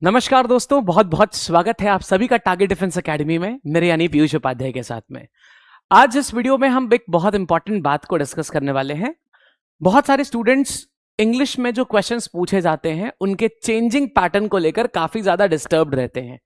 नमस्कार दोस्तों, बहुत बहुत स्वागत है आप सभी का टारगेट डिफेंस एकेडमी में, मेरे यानी पीयूष उपाध्याय के साथ में। आज इस वीडियो में हम एक बहुत इंपॉर्टेंट बात को डिस्कस करने वाले हैं। बहुत सारे स्टूडेंट्स इंग्लिश में जो क्वेश्चंस पूछे जाते हैं उनके चेंजिंग पैटर्न को लेकर काफी ज्यादा डिस्टर्ब्ड रहते हैं।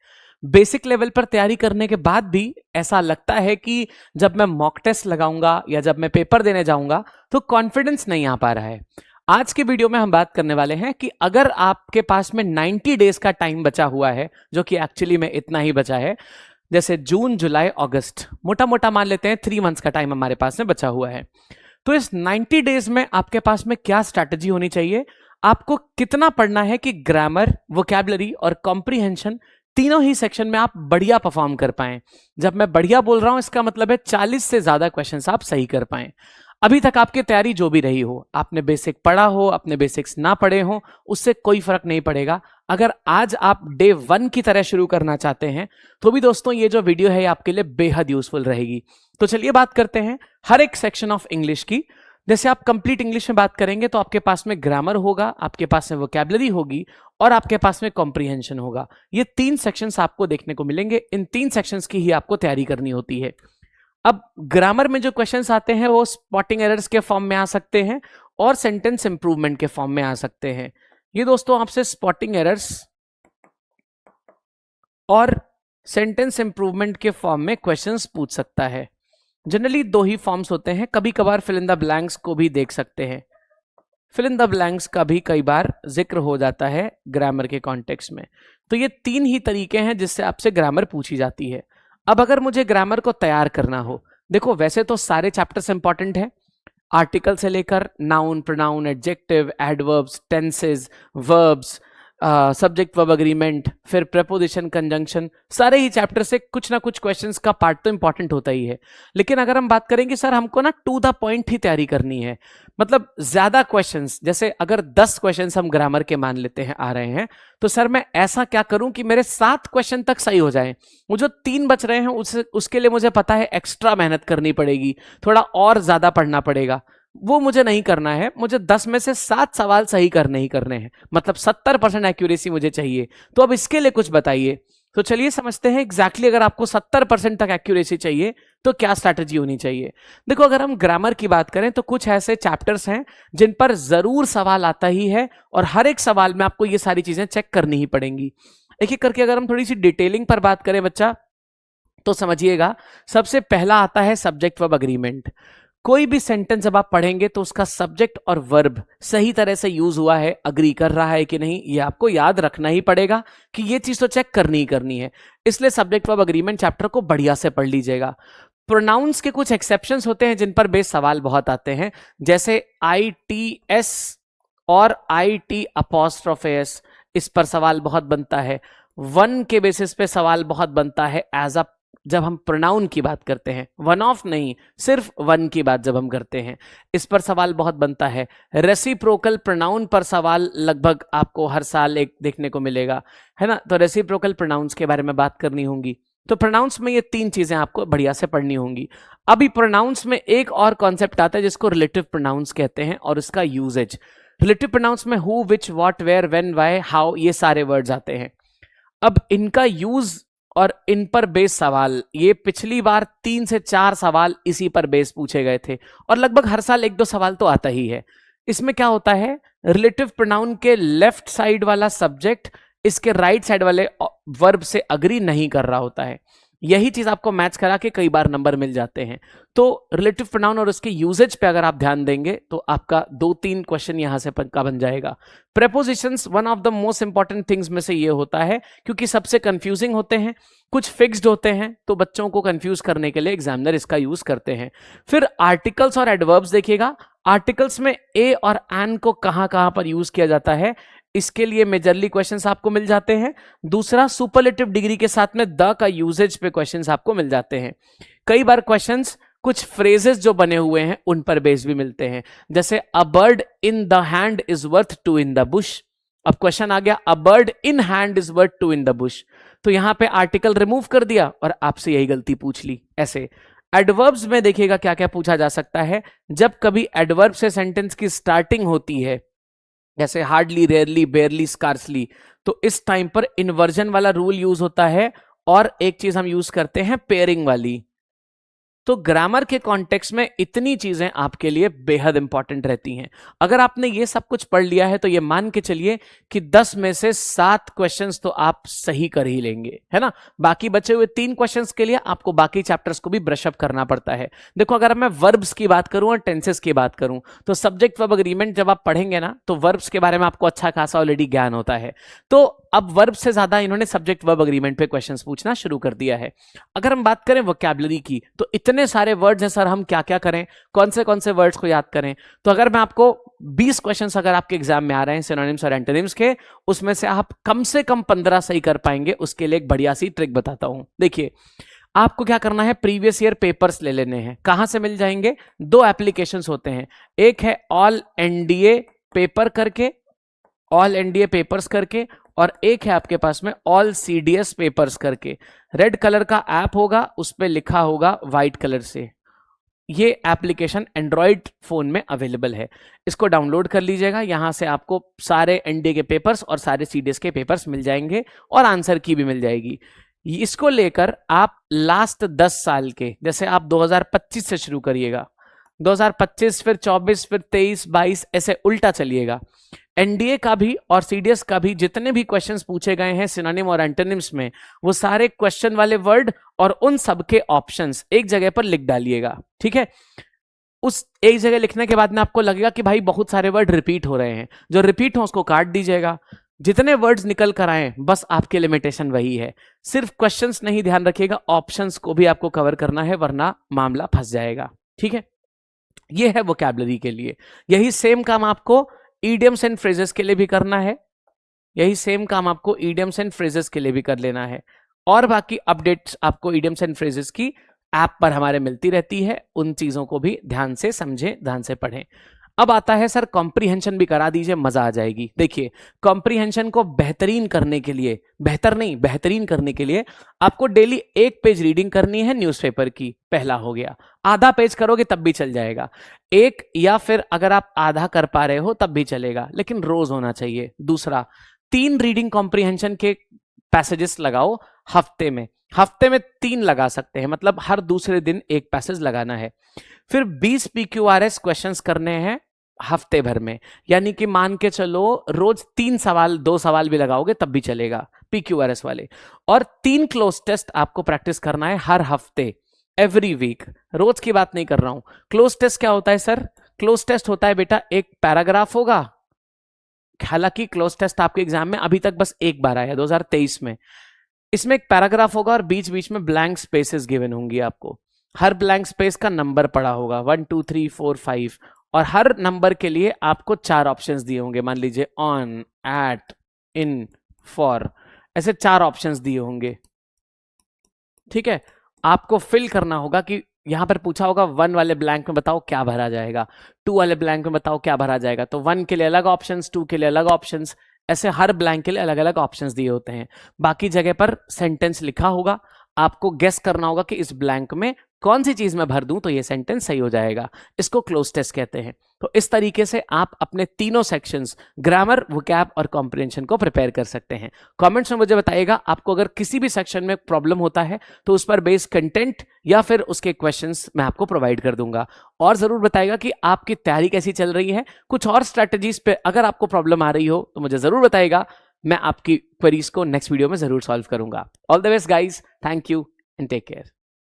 बेसिक लेवल पर तैयारी करने के बाद भी ऐसा लगता है कि जब मैं मॉक टेस्ट लगाऊंगा या जब मैं पेपर देने जाऊंगा तो कॉन्फिडेंस नहीं आ पा रहा है। आज के वीडियो में हम बात करने वाले हैं कि अगर आपके पास में 90 डेज का टाइम बचा हुआ है, जो कि एक्चुअली में इतना ही बचा है, जैसे जून जुलाई अगस्त, मोटा मोटा मान लेते हैं 3 मंथ्स का टाइम हमारे पास में बचा हुआ है। तो इस 90 डेज में आपके पास में क्या स्ट्रैटेजी होनी चाहिए, आपको कितना पढ़ना है कि ग्रामर, वोकैबुलरी और कॉम्प्रिहेंशन तीनों ही सेक्शन में आप बढ़िया परफॉर्म कर पाएं। जब मैं बढ़िया बोल रहा हूं इसका मतलब है 40 से ज्यादा क्वेश्चंस आप सही कर पाएं। अभी तक आपकी तैयारी जो भी रही हो, आपने बेसिक पढ़ा हो, अपने बेसिक्स ना पढ़े हो, उससे कोई फर्क नहीं पड़ेगा। अगर आज आप डे 1 की तरह शुरू करना चाहते हैं तो भी दोस्तों ये जो वीडियो है आपके लिए बेहद यूजफुल रहेगी। तो चलिए बात करते हैं हर एक सेक्शन ऑफ इंग्लिश की। जैसे आप कंप्लीट इंग्लिश में बात करेंगे तो आपके पास में ग्रामर होगा, आपके पास में वोकैबुलरी होगी और आपके पास में कॉम्प्रिहेंशन होगा। ये 3 सेक्शंस आपको देखने को मिलेंगे। इन 3 सेक्शंस की ही आपको तैयारी करनी होती है। अब ग्रामर में जो क्वेश्चंस आते हैं वो स्पॉटिंग एरर्स के फॉर्म में आ सकते हैं और सेंटेंस इंप्रूवमेंट के फॉर्म में आ सकते हैं। ये दोस्तों आपसे स्पॉटिंग एरर्स और सेंटेंस इंप्रूवमेंट के फॉर्म में क्वेश्चंस पूछ सकता है। जनरली 2 ही फॉर्म्स होते हैं, कभी कभार फिल इन द ब्लैंक्स को भी देख सकते हैं। फिल इन द ब्लैंक्स का भी कई बार जिक्र हो जाता है ग्रामर के कॉन्टेक्स्ट में। तो ये 3 ही तरीके हैं जिससे आपसे ग्रामर पूछी जाती है। अब अगर मुझे ग्रामर को तैयार करना हो, देखो वैसे तो सारे चैप्टर्स इंपॉर्टेंट हैं, आर्टिकल से लेकर noun, pronoun, adjective, adverbs, tenses, verbs, subject verb agreement, फिर प्रेपोजिशन, कंजंक्शन, सारे ही चैप्टर से कुछ ना कुछ क्वेश्चंस का पार्ट तो इंपॉर्टेंट होता ही है। लेकिन अगर हम बात करेंगे सर हमको ना टू द पॉइंट ही तैयारी करनी है, मतलब ज्यादा क्वेश्चंस, जैसे अगर 10 क्वेश्चंस हम ग्रामर के मान लेते हैं आ रहे हैं, तो सर मैं ऐसा क्या करूं कि मेरे 7 क्वेश्चन तक सही हो जाएं। वो जो 3 बच रहे हैं उसके लिए मुझे पता है एक्स्ट्रा मेहनत करनी पड़ेगी, थोड़ा और ज्यादा पढ़ना पड़ेगा। वो मुझे नहीं करना है, मुझे 10 में से 7 सवाल सही करने ही करने हैं, मतलब 70% एक्यूरेसी मुझे चाहिए। तो अब इसके लिए कुछ बताइए। तो चलिए समझते हैं एग्जैक्टली अगर आपको 70% तक एक्यूरेसी चाहिए तो क्या स्ट्रैटेजी होनी चाहिए। देखो अगर हम ग्रामर की बात करें तो कुछ ऐसे चैप्टर्स हैं जिन पर जरूर सवाल आता ही है और हर एक सवाल में आपको ये सारी चीजें चेक करनी ही पड़ेंगी। एक एक करके अगर हम थोड़ी सी डिटेलिंग पर बात करें बच्चा, तो समझिएगा सबसे पहला आता है सब्जेक्ट वर्ब अग्रीमेंट। कोई भी सेंटेंस जब आप पढ़ेंगे तो उसका सब्जेक्ट और वर्ब सही तरह से यूज हुआ है, अग्री कर रहा है कि नहीं, ये आपको याद रखना ही पड़ेगा कि ये चीज तो चेक करनी ही करनी है। इसलिए सब्जेक्ट वर्ब अग्रीमेंट चैप्टर को बढ़िया से पढ़ लीजिएगा। प्रोनाउंस के कुछ एक्सेप्शंस होते हैं जिन पर बेस सवाल बहुत आते हैं, जैसे ITS और IT अपोस्ट्रोफ एस, इस पर सवाल बहुत बनता है। वन के बेसिस पे सवाल बहुत बनता है एज अ, जब हम प्रोनाउन की बात करते हैं, वन ऑफ नहीं, सिर्फ वन की बात जब हम करते हैं, इस पर सवाल बहुत बनता है। रेसिप्रोकल प्रोनाउन पर सवाल लगभग आपको हर साल एक देखने को मिलेगा, है ना। तो रेसिप्रोकल प्रोनाउंस के बारे में बात करनी होगी। तो प्रोनाउंस में ये 3 चीजें आपको बढ़िया से पढ़नी होंगी। अभी प्रोनाउंस में एक और कॉन्सेप्ट आता है जिसको रिलेटिव प्रोनाउंस कहते हैं और इसका यूजेज। रिलेटिव प्रोनाउंस में who, which, what, where, when, why, how, ये सारे वर्ड्स आते हैं। अब इनका यूज और इन पर बेस सवाल, ये पिछली बार 3 से 4 सवाल इसी पर बेस पूछे गए थे और लगभग हर साल 1-2 सवाल तो आता ही है। इसमें क्या होता है, रिलेटिव प्रोनाउन के लेफ्ट साइड वाला सब्जेक्ट इसके राइट साइड वाले वर्ब से अग्री नहीं कर रहा होता है। यही चीज आपको मैच करा के कई बार नंबर मिल जाते हैं। तो रिलेटिव प्रोनाउन और उसके यूजेज पे अगर आप ध्यान देंगे तो आपका 2-3 क्वेश्चन यहां से पक्का बन जाएगा। Prepositions one of the most important things में से ये होता है क्योंकि सबसे कंफ्यूजिंग होते हैं, कुछ फिक्स्ड होते हैं, तो बच्चों को कंफ्यूज करने के लिए एग्जामिनर इसका यूज करते हैं। फिर आर्टिकल्स और एडवर्ब्स देखिएगा। आर्टिकल्स में ए और एन को कहां कहां पर यूज किया जाता है, इसके लिए मेजरली क्वेश्चंस आपको मिल जाते हैं। दूसरा, सुपरलेटिव डिग्री के साथ में द का यूजेज पे क्वेश्चंस आपको मिल जाते हैं। कई बार क्वेश्चंस कुछ फ्रेजेस जो बने हुए हैं उन पर बेस भी मिलते हैं, जैसे a bird in the hand is worth 2 in the Bush. अब क्वेश्चन आ गया a bird in hand is worth 2 in the Bush, तो यहां पे आर्टिकल रिमूव कर दिया और आपसे यही गलती पूछ ली। ऐसे एडवर्ब्स में देखिएगा क्या क्या पूछा जा सकता है। जब कभी एडवर्ब से सेंटेंस की स्टार्टिंग होती है जैसे हार्डली, रेयरली, बेयरली, स्कार्सली, तो इस टाइम पर इन्वर्जन वाला रूल यूज होता है। और एक चीज हम यूज करते हैं पेयरिंग वाली। तो ग्रामर के कॉन्टेक्स्ट में इतनी चीजें आपके लिए बेहद इंपॉर्टेंट रहती हैं। अगर आपने ये सब कुछ पढ़ लिया है तो ये मान के चलिए कि 10 में से 7 क्वेश्चंस तो आप सही कर ही लेंगे, है ना। बाकी बचे हुए 3 क्वेश्चंस के लिए आपको बाकी चैप्टर्स को भी ब्रश अप करना पड़ता है। देखो, अगर मैं वर्ब्स की बात करूं और टेंसेस की बात करूं, तो सब्जेक्ट वर्ब अग्रीमेंट जब आप पढ़ेंगे ना, तो वर्ब्स के बारे में आपको अच्छा खासा ऑलरेडी ज्ञान होता है। तो अब वर्ब से ज्यादा इन्होंने सब्जेक्ट वर्ब अग्रीमेंट पे क्वेश्चंस पूछना शुरू कर दिया है। अगर हम बात करें वोकैबुलरी की, तो इतने सारे वर्ड्स हैं सर, हम क्या क्या करें, कौन से वर्ड्स को याद करें। तो अगर मैं आपको 20 क्वेश्चंस अगर आपके एग्जाम में आ रहे हैं सिनोनिम्स और एंटोनिम्स के, उसमें से आप कम से कम 15 सही कर पाएंगे, उसके लिए एक बढ़िया सी ट्रिक बताता हूं। देखिए, आपको क्या करना है, प्रीवियस ईयर पेपर्स ले लेने हैं। कहां से मिल जाएंगे? 2 एप्लीकेशंस होते हैं, एक है ऑल एनडीए पेपर करके, ऑल एनडीए पेपर्स करके, और एक है आपके पास में ऑल सीडीएस पेपर्स करके। रेड कलर का ऐप होगा, उस पर लिखा होगा व्हाइट कलर से। ये एप्लीकेशन एंड्रॉइड फोन में अवेलेबल है, इसको डाउनलोड कर लीजिएगा। यहां से आपको सारे एनडीए के पेपर्स और सारे सीडीएस के पेपर्स मिल जाएंगे और आंसर की भी मिल जाएगी। इसको लेकर आप लास्ट 10 साल के, जैसे आप 2025 से शुरू करिएगा, 2025 फिर 24 फिर 23 22 ऐसे उल्टा चलिएगा। एनडीए का भी और सीडीएस का भी जितने भी क्वेश्चंस पूछे गए हैं सिनोनिम और एंटोनिम्स में, वो सारे क्वेश्चन वाले वर्ड और उन सब के ऑप्शंस एक जगह पर लिख डालिएगा, ठीक है। उस एक जगह लिखने के बाद में आपको लगेगा कि भाई बहुत सारे वर्ड रिपीट हो रहे हैं, जो रिपीट हो उसको काट दीजिएगा। जितने वर्ड्स निकल कर आए, बस आपके लिमिटेशन वही है। सिर्फ क्वेश्चंस नहीं ध्यान रखिएगा, ऑप्शंस को भी आपको कवर करना है, वरना मामला फंस जाएगा, ठीक है। ये है वोकैबुलरी के लिए। यही सेम काम आपको ईडियम्स एंड फ्रेजेस के लिए भी करना है, यही सेम काम आपको ईडियम्स एंड फ्रेजेस के लिए भी कर लेना है। और बाकी अपडेट्स आपको ईडियम्स एंड फ्रेजेस की ऐप पर हमारे मिलती रहती है, उन चीजों को भी ध्यान से समझें, ध्यान से पढ़ें। अब आता है सर कॉम्प्रीहेंशन भी करा दीजिए, मजा आ जाएगी। देखिए, कॉम्प्रीहेंशन को बेहतरीन करने के लिए, बेहतर नहीं बेहतरीन करने के लिए आपको डेली 1 पेज रीडिंग करनी है न्यूज़पेपर की। पहला हो गया, आधा पेज करोगे तब भी चल जाएगा, 1 या फिर अगर आप आधा कर पा रहे हो तब भी चलेगा, लेकिन रोज होना चाहिए। दूसरा, 3 रीडिंग कॉम्प्रीहेंशन के पैसेजेस लगाओ हफ्ते में 3 लगा सकते हैं, मतलब हर दूसरे दिन एक पैसेज लगाना है। फिर 20 PQRS क्वेश्चंस करने हैं हफ्ते भर में, यानी कि मान के चलो रोज 3 सवाल, 2 सवाल भी लगाओगे तब भी चलेगा PQRS वाले। और 3 क्लोज टेस्ट आपको प्रैक्टिस करना है हर हफ्ते, एवरी वीक। रोज की बात नहीं कर रहा हूं। क्लोज टेस्ट क्या होता है सर? क्लोज टेस्ट होता है बेटा, एक पैराग्राफ होगा। हालांकि क्लोज टेस्ट आपके एग्जाम में अभी तक बस एक बार आया 2023 में। इसमें एक पैराग्राफ होगा और बीच बीच में ब्लैंक स्पेसेस गिवन होंगी आपको। हर ब्लैंक स्पेस का नंबर पड़ा होगा 1 2 3 4 5, और हर नंबर के लिए आपको 4 ऑप्शंस दिए होंगे। मान लीजिए ऑन, एट, इन, फॉर, ऐसे 4 ऑप्शंस दिए होंगे, ठीक है। आपको फिल करना होगा कि यहां पर पूछा होगा 1 वाले ब्लैंक में बताओ क्या भरा जाएगा, 2 वाले ब्लैंक में बताओ क्या भरा जाएगा। तो 1 के लिए अलग ऑप्शंस, 2 के लिए अलग ऑप्शंस, ऐसे हर ब्लैंक के लिए अलग अलग ऑप्शंस दिए होते हैं। बाकी जगह पर सेंटेंस लिखा होगा, आपको गेस करना होगा कि इस ब्लैंक में कौन सी चीज में भर दूं तो ये सेंटेंस सही हो जाएगा। इसको क्लोज टेस्ट कहते हैं। तो इस तरीके से आप अपने तीनों सेक्शंस, ग्रामर, वोकैब और कॉम्प्रिहेंशन को प्रिपेयर कर सकते हैं। कमेंट्स में मुझे बताइएगा आपको अगर किसी भी सेक्शन में प्रॉब्लम होता है तो उस पर बेस्ड कंटेंट या फिर उसके क्वेश्चंस मैं आपको प्रोवाइड कर दूंगा। और जरूर बताइएगा कि आपकी तैयारी कैसी चल रही है। कुछ और स्ट्रैटेजीज पे अगर आपको प्रॉब्लम आ रही हो तो मुझे जरूर बताइएगा, मैं आपकी क्वेरीज को नेक्स्ट वीडियो में जरूर सॉल्व करूंगा। All the best guys, thank you and take care.